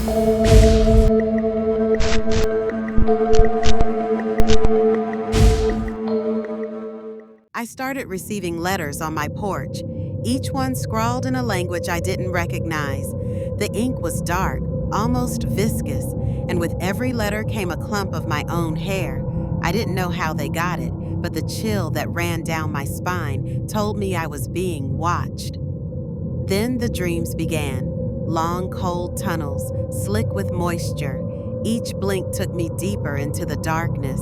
I started receiving letters on my porch, each one scrawled in a language I didn't recognize. The ink was dark, almost viscous, and with every letter came a clump of my own hair. I didn't know how they got it, but the chill that ran down my spine told me I was being watched. Then the dreams began. Long, cold tunnels, slick with moisture. Each blink took me deeper into the darkness.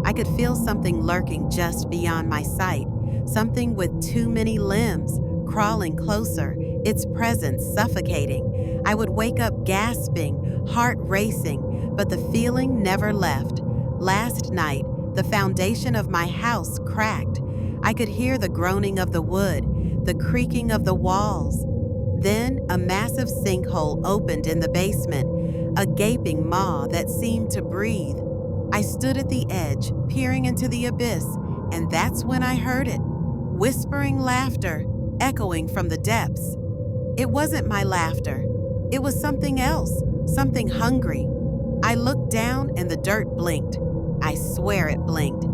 I could feel something lurking just beyond my sight, something with too many limbs, crawling closer, its presence suffocating. I would wake up gasping, heart racing, but the feeling never left. Last night, the foundation of my house cracked. I could hear the groaning of the wood, the creaking of the walls. Then a massive sinkhole opened in the basement, a gaping maw that seemed to breathe. I stood at the edge, peering into the abyss, and that's when I heard it. Whispering laughter, echoing from the depths. It wasn't my laughter. It was something else, something hungry. I looked down and the dirt blinked. I swear it blinked.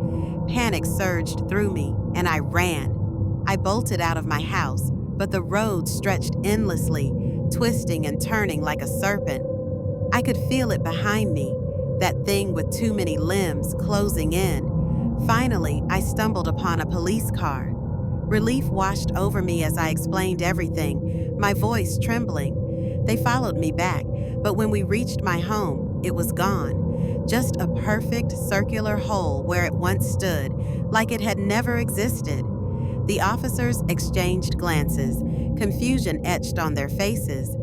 Panic surged through me, and I ran. I bolted out of my house, but the road stretched endlessly, twisting and turning like a serpent. I could feel it behind me, that thing with too many limbs closing in. Finally, I stumbled upon a police car. Relief washed over me as I explained everything, my voice trembling. They followed me back, but when we reached my home, it was gone. Just a perfect circular hole where it once stood, like it had never existed. The officers exchanged glances, confusion etched on their faces.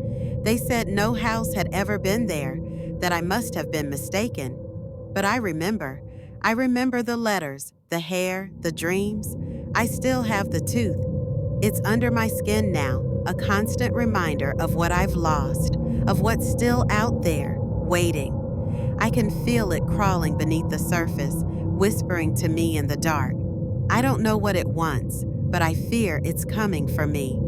They said no house had ever been there, that I must have been mistaken. But I remember the letters, the hair, the dreams. I still have the tooth. It's under my skin now, a constant reminder of what I've lost, of what's still out there, waiting. I can feel it crawling beneath the surface, whispering to me in the dark. I don't know what it wants, but I fear it's coming for me.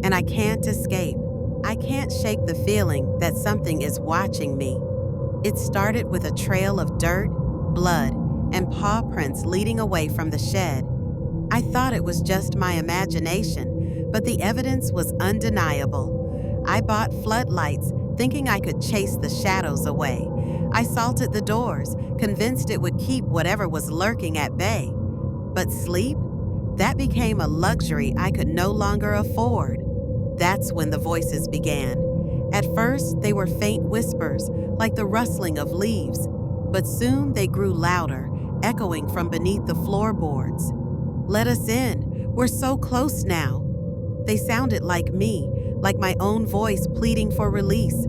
And I can't escape. I can't shake the feeling that something is watching me. It started with a trail of dirt, blood, and paw prints leading away from the shed. I thought it was just my imagination, but the evidence was undeniable. I bought floodlights, thinking I could chase the shadows away. I salted the doors, convinced it would keep whatever was lurking at bay. But sleep? That became a luxury I could no longer afford. That's when the voices began. At first, they were faint whispers, like the rustling of leaves, but soon they grew louder, echoing from beneath the floorboards. "Let us in. We're so close now." They sounded like me, like my own voice pleading for release.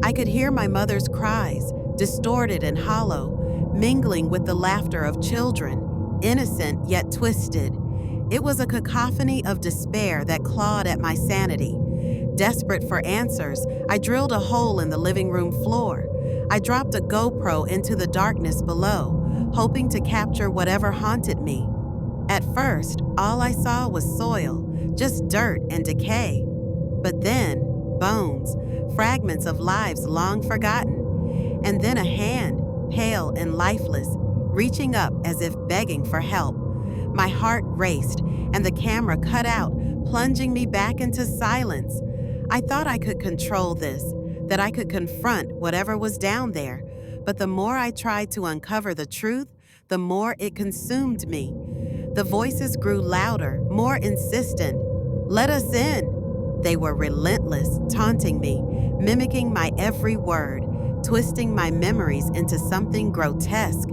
I could hear my mother's cries, distorted and hollow, mingling with the laughter of children, innocent yet twisted. It was a cacophony of despair that clawed at my sanity. Desperate for answers, I drilled a hole in the living room floor. I dropped a GoPro into the darkness below, hoping to capture whatever haunted me. At first, all I saw was soil, just dirt and decay. But then, bones, fragments of lives long forgotten. And then a hand, pale and lifeless, reaching up as if begging for help. My heart raced, and the camera cut out, plunging me back into silence. I thought I could control this, that I could confront whatever was down there, but the more I tried to uncover the truth, the more it consumed me. The voices grew louder, more insistent. "Let us in." They were relentless, taunting me, mimicking my every word, twisting my memories into something grotesque.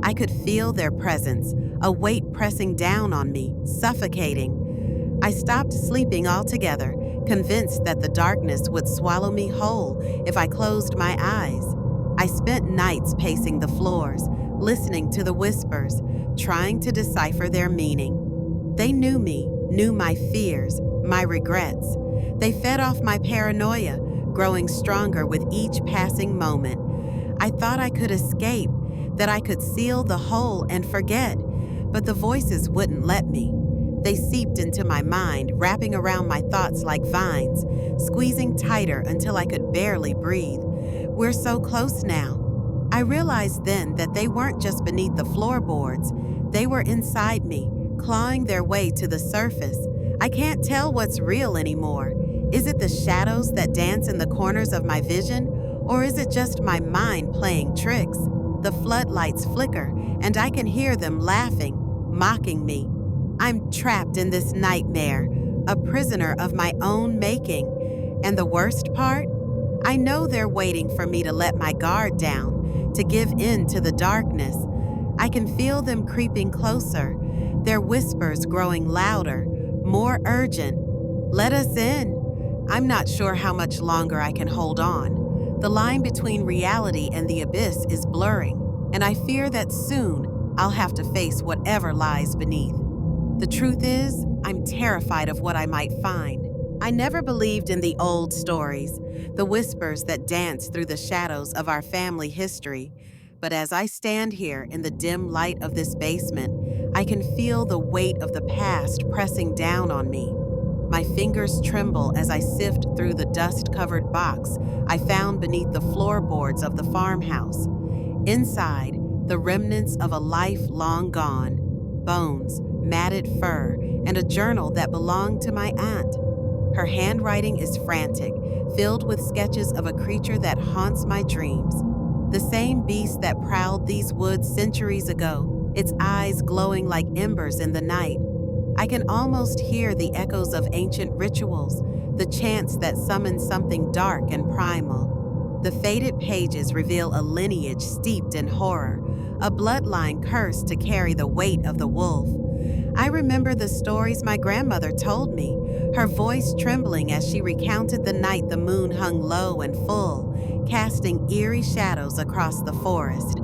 I could feel their presence, a weight pressing down on me, suffocating. I stopped sleeping altogether, convinced that the darkness would swallow me whole if I closed my eyes. I spent nights pacing the floors, listening to the whispers, trying to decipher their meaning. They knew me, knew my fears, my regrets. They fed off my paranoia, growing stronger with each passing moment. I thought I could escape, that I could seal the hole and forget, but the voices wouldn't let me. They seeped into my mind, wrapping around my thoughts like vines, squeezing tighter until I could barely breathe. We're so close now. I realized then that they weren't just beneath the floorboards, they were inside me, clawing their way to the surface. I can't tell what's real anymore. Is it the shadows that dance in the corners of my vision, or is it just my mind playing tricks? The floodlights flicker, and I can hear them laughing, mocking me. I'm trapped in this nightmare, a prisoner of my own making. And the worst part? I know they're waiting for me to let my guard down, to give in to the darkness. I can feel them creeping closer, their whispers growing louder, more urgent. Let us in. I'm not sure how much longer I can hold on. The line between reality and the abyss is blurring, and I fear that soon I'll have to face whatever lies beneath. The truth is, I'm terrified of what I might find. I never believed in the old stories, the whispers that dance through the shadows of our family history. But as I stand here in the dim light of this basement, I can feel the weight of the past pressing down on me. My fingers tremble as I sift through the dust-covered box I found beneath the floorboards of the farmhouse. Inside, the remnants of a life long gone, bones, matted fur, and a journal that belonged to my aunt. Her handwriting is frantic, filled with sketches of a creature that haunts my dreams. The same beast that prowled these woods centuries ago, its eyes glowing like embers in the night. I can almost hear the echoes of ancient rituals, the chants that summon something dark and primal. The faded pages reveal a lineage steeped in horror, a bloodline cursed to carry the weight of the wolf. I remember the stories my grandmother told me, her voice trembling as she recounted the night the moon hung low and full, casting eerie shadows across the forest.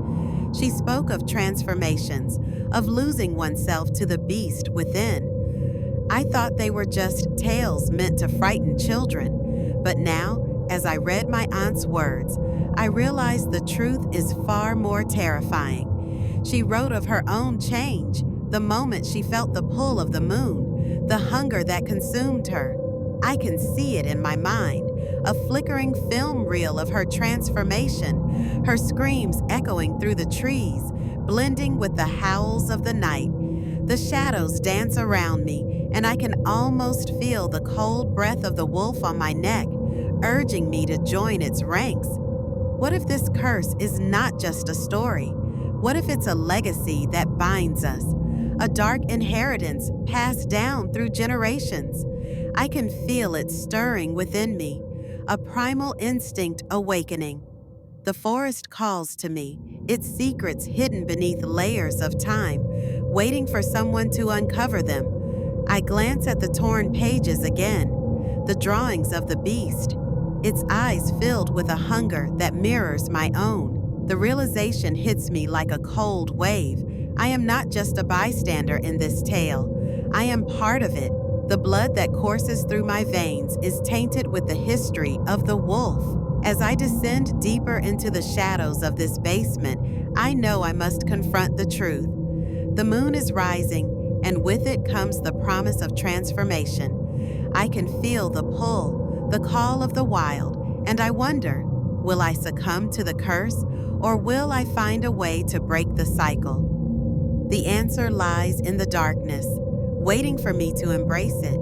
She spoke of transformations, of losing oneself to the beast within. I thought they were just tales meant to frighten children, but now, as I read my aunt's words, I realized the truth is far more terrifying. She wrote of her own change, the moment she felt the pull of the moon, the hunger that consumed her. I can see it in my mind, a flickering film reel of her transformation, her screams echoing through the trees, blending with the howls of the night. The shadows dance around me, and I can almost feel the cold breath of the wolf on my neck, urging me to join its ranks. What if this curse is not just a story? What if it's a legacy that binds us? A dark inheritance passed down through generations. I can feel it stirring within me, a primal instinct awakening. The forest calls to me, its secrets hidden beneath layers of time, waiting for someone to uncover them. I glance at the torn pages again, the drawings of the beast, its eyes filled with a hunger that mirrors my own. The realization hits me like a cold wave. I am not just a bystander in this tale. I am part of it. The blood that courses through my veins is tainted with the history of the wolf. As I descend deeper into the shadows of this basement, I know I must confront the truth. The moon is rising, and with it comes the promise of transformation. I can feel the pull, the call of the wild, and I wonder, will I succumb to the curse, or will I find a way to break the cycle? The answer lies in the darkness, waiting for me to embrace it.